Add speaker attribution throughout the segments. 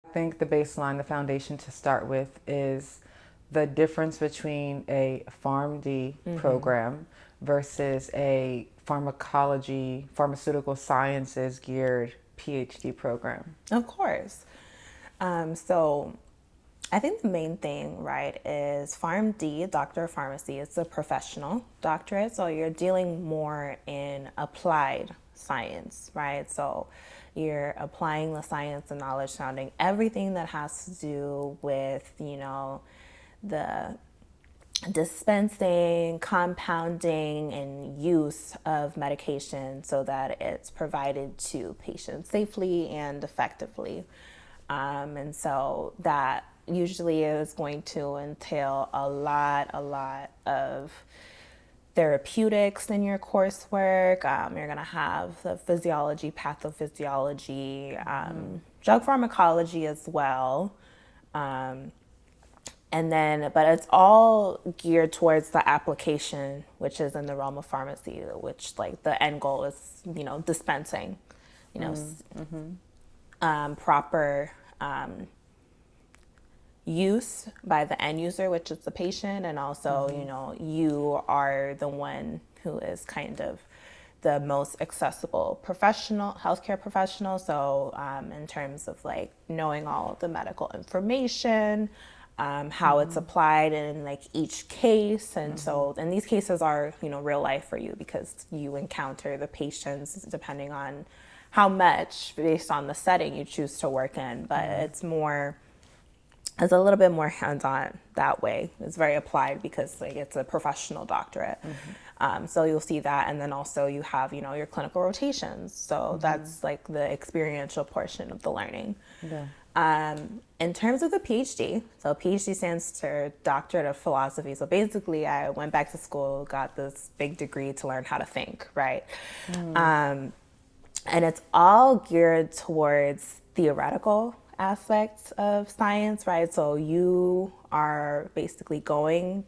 Speaker 1: I think the baseline, the foundation to start with is the difference between a PharmD program versus a pharmacology, pharmaceutical sciences geared PhD program.
Speaker 2: Of course. So I think the main thing, right, is PharmD, Doctor of Pharmacy, it's a professional doctorate. So you're dealing more in applied science, right? So you're applying the science and knowledge surrounding everything that has to do with, the dispensing, compounding, and use of medication so that it's provided to patients safely and effectively. And so that usually is going to entail a lot of therapeutics in your coursework. You're going to have the physiology, pathophysiology, drug pharmacology as well. And then, but it's all geared towards the application, which is in the realm of pharmacy, which like the end goal is, dispensing, proper use by the end user, which is the patient. And also, you are the one who is kind of the most accessible healthcare professional. So in terms of like knowing all of the medical information, how it's applied in like each case. And so, and these cases are, real life for you because you encounter the patients depending on how much based on the setting you choose to work in. But it's a little bit more hands-on that way. It's very applied because like it's a professional doctorate. So you'll see that. And then also you have, your clinical rotations. So that's like the experiential portion of the learning.
Speaker 1: Yeah.
Speaker 2: In terms of the PhD, so PhD stands for Doctorate of Philosophy. So basically I went back to school, got this big degree to learn how to think, right? And it's all geared towards theoretical aspects of science, right? So you are basically going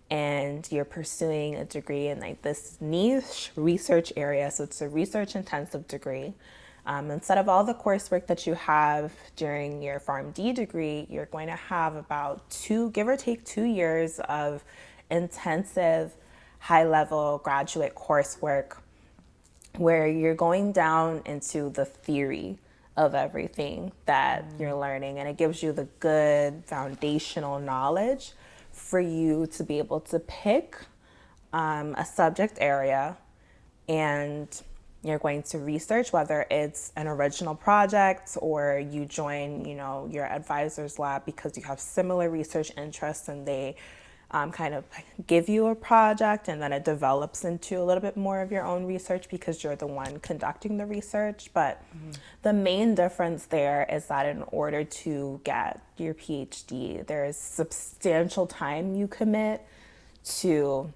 Speaker 2: and you're pursuing a degree in like this niche research area. So it's a research intensive degree. Instead of all the coursework that you have during your PharmD degree, you're going to have about give or take 2 years of intensive high-level graduate coursework where you're going down into the theory of everything that you're learning. And it gives you the good foundational knowledge for you to be able to pick a subject area, and you're going to research, whether it's an original project or you join, your advisor's lab because you have similar research interests and they kind of give you a project and then it develops into a little bit more of your own research because you're the one conducting the research. But the main difference there is that in order to get your PhD, there's substantial time you commit to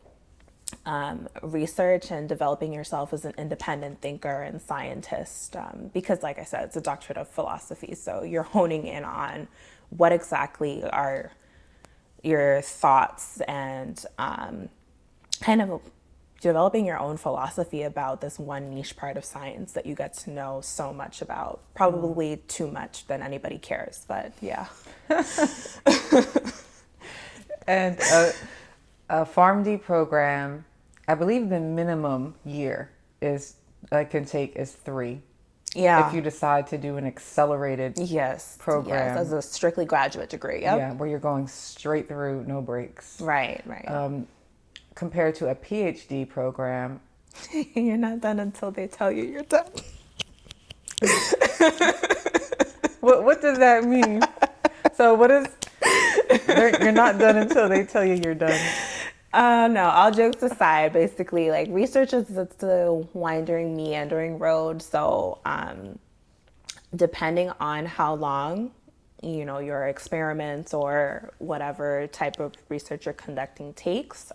Speaker 2: research and developing yourself as an independent thinker and scientist, because like I said, it's a doctorate of philosophy. So you're honing in on what exactly are your thoughts and kind of developing your own philosophy about this one niche part of science that you get to know so much about, probably too much than anybody cares, but yeah.
Speaker 1: And a PharmD program, I believe the minimum year can take is 3.
Speaker 2: Yeah.
Speaker 1: If you decide to do an accelerated program.
Speaker 2: Yes, as a strictly graduate degree. Yep.
Speaker 1: Yeah, where you're going straight through, no breaks.
Speaker 2: Right.
Speaker 1: Compared to a PhD program.
Speaker 2: You're not done until they tell you you're done.
Speaker 1: What does that mean? So what is... You're not done until they tell you you're done.
Speaker 2: No, all jokes aside, basically, like research is the winding, meandering road. So depending on how long, your experiments or whatever type of research you're conducting takes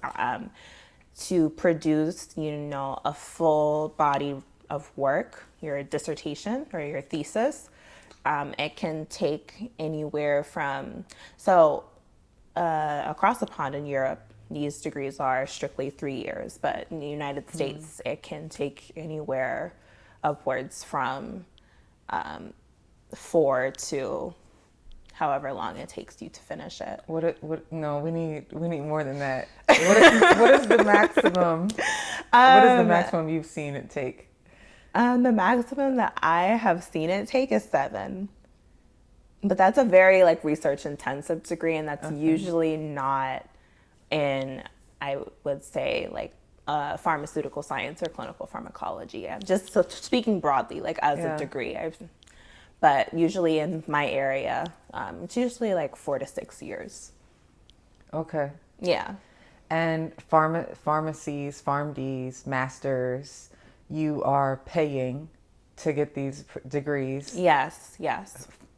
Speaker 2: to produce, a full body of work, your dissertation or your thesis, it can take anywhere from... across the pond in Europe, these degrees are strictly 3 years, but in the United States, it can take anywhere upwards from 4 to however long it takes you to finish it.
Speaker 1: No, we need more than that. What is the maximum? What is the maximum you've seen it take?
Speaker 2: The maximum that I have seen it take is 7. But that's a very like research intensive degree, and that's usually not in, I would say, like pharmaceutical science or clinical pharmacology. I'm just speaking broadly, like as a degree. But usually in my area, it's usually like 4 to 6 years.
Speaker 1: Okay.
Speaker 2: Yeah.
Speaker 1: And pharmacies, PharmDs, masters, you are paying to get these degrees.
Speaker 2: Yes.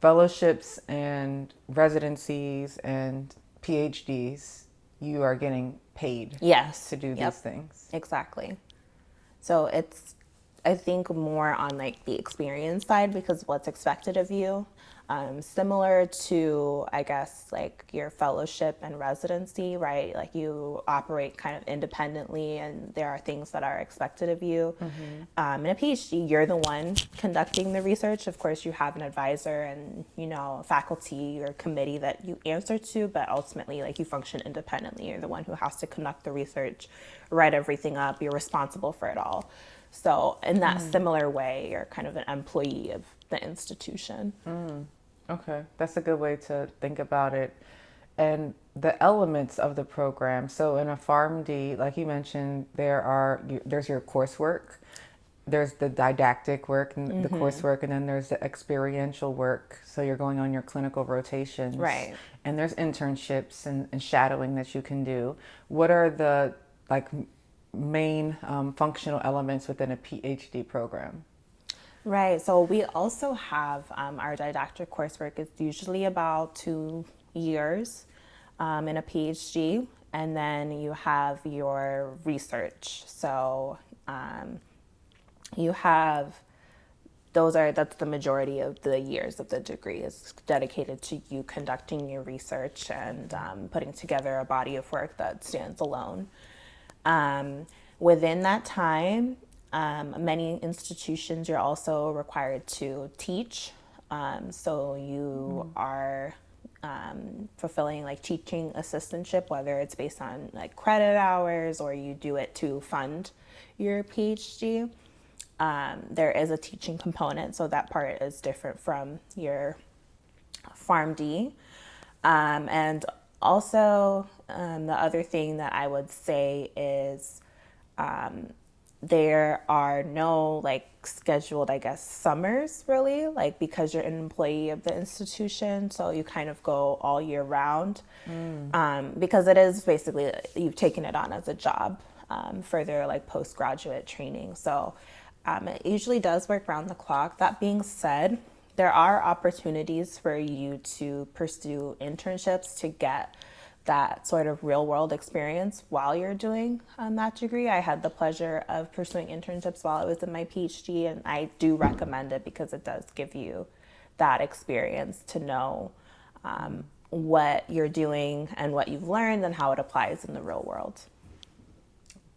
Speaker 1: Fellowships and residencies and PhDs, you are getting paid.
Speaker 2: Yes.
Speaker 1: To do these things.
Speaker 2: Exactly. So it's, I think, more on like the experience side, because what's expected of you, similar to, I guess, like your fellowship and residency, right? Like you operate kind of independently, and there are things that are expected of you. In a PhD, you're the one conducting the research. Of course, you have an advisor and, you know, faculty or committee that you answer to, but ultimately, like, you function independently. You're the one who has to conduct the research, write everything up. You're responsible for it all. So in that similar way, you're kind of an employee of the institution.
Speaker 1: Okay, that's a good way to think about it. And the elements of the program. So in a PharmD, like you mentioned, there's your coursework, there's the didactic work and the coursework, and then there's the experiential work. So you're going on your clinical rotations.
Speaker 2: Right.
Speaker 1: And there's internships and shadowing that you can do. What are the main functional elements within a PhD program?
Speaker 2: Right. So we also have our didactic coursework is usually about 2 years in a PhD, and then you have your research. So you have that's the majority of the years of the degree is dedicated to you conducting your research and putting together a body of work that stands alone. Within that time, many institutions, you're also required to teach. So you are fulfilling like teaching assistantship, whether it's based on like credit hours or you do it to fund your PhD. There is a teaching component, so that part is different from your PharmD. And also, the other thing that I would say is there are no like scheduled, I guess, summers really, like because you're an employee of the institution, so you kind of go all year round, because it is basically you've taken it on as a job for their like postgraduate training. So it usually does work around the clock. That being said, there are opportunities for you to pursue internships to get that sort of real world experience while you're doing that degree. I had the pleasure of pursuing internships while I was in my PhD, and I do recommend it because it does give you that experience to know what you're doing and what you've learned and how it applies in the real world.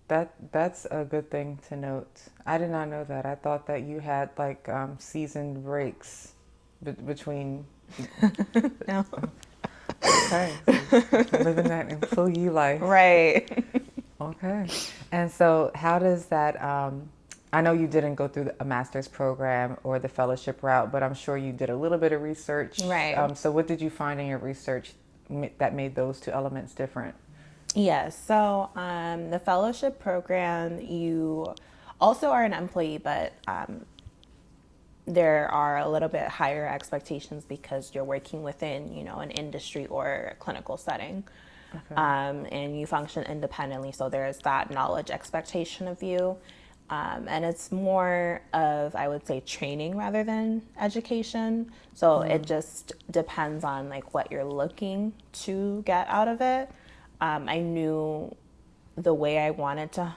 Speaker 1: That's a good thing to note. I did not know that. I thought that you had like seasoned breaks between.
Speaker 2: No.
Speaker 1: Okay, living that employee life.
Speaker 2: Right.
Speaker 1: Okay, and so how does that? I know you didn't go through a master's program or the fellowship route, but I'm sure you did a little bit of research.
Speaker 2: Right.
Speaker 1: So what did you find in your research that made those two elements different?
Speaker 2: Yes. So the fellowship program, you also are an employee, but there are a little bit higher expectations because you're working within, you know, an industry or a clinical setting. Okay. And you function independently. So there's that knowledge expectation of you. And it's more of, I would say, training rather than education. So it just depends on like what you're looking to get out of it. I knew the way I wanted to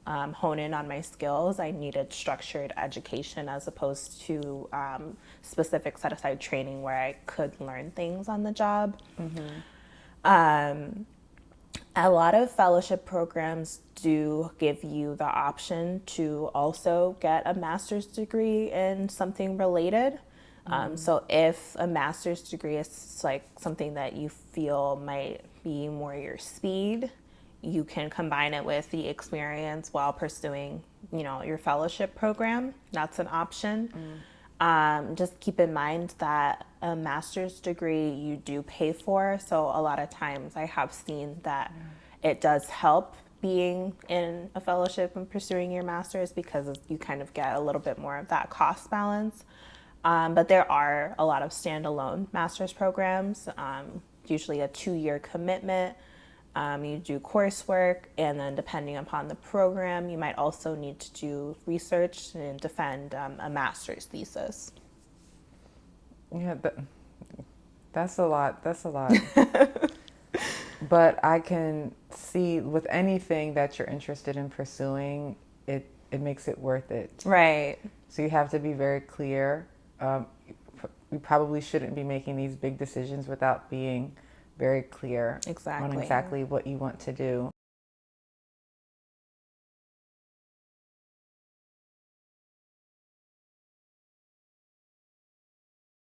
Speaker 2: hone in on my skills, I needed structured education as opposed to specific set aside training where I could learn things on the job. A lot of fellowship programs do give you the option to also get a master's degree in something related. So if a master's degree is like something that you feel might be more your speed, you can combine it with the experience while pursuing, your fellowship program. That's an option. Just keep in mind that a master's degree you do pay for. So a lot of times I have seen that it does help being in a fellowship and pursuing your master's because you kind of get a little bit more of that cost balance. But there are a lot of standalone master's programs, usually a 2-year commitment. You do coursework, and then depending upon the program, you might also need to do research and defend a master's thesis.
Speaker 1: Yeah, that's a lot. That's a lot. But I can see with anything that you're interested in pursuing, it makes it worth it.
Speaker 2: Right.
Speaker 1: So you have to be very clear. You probably shouldn't be making these big decisions without being very clear on exactly what you want to do.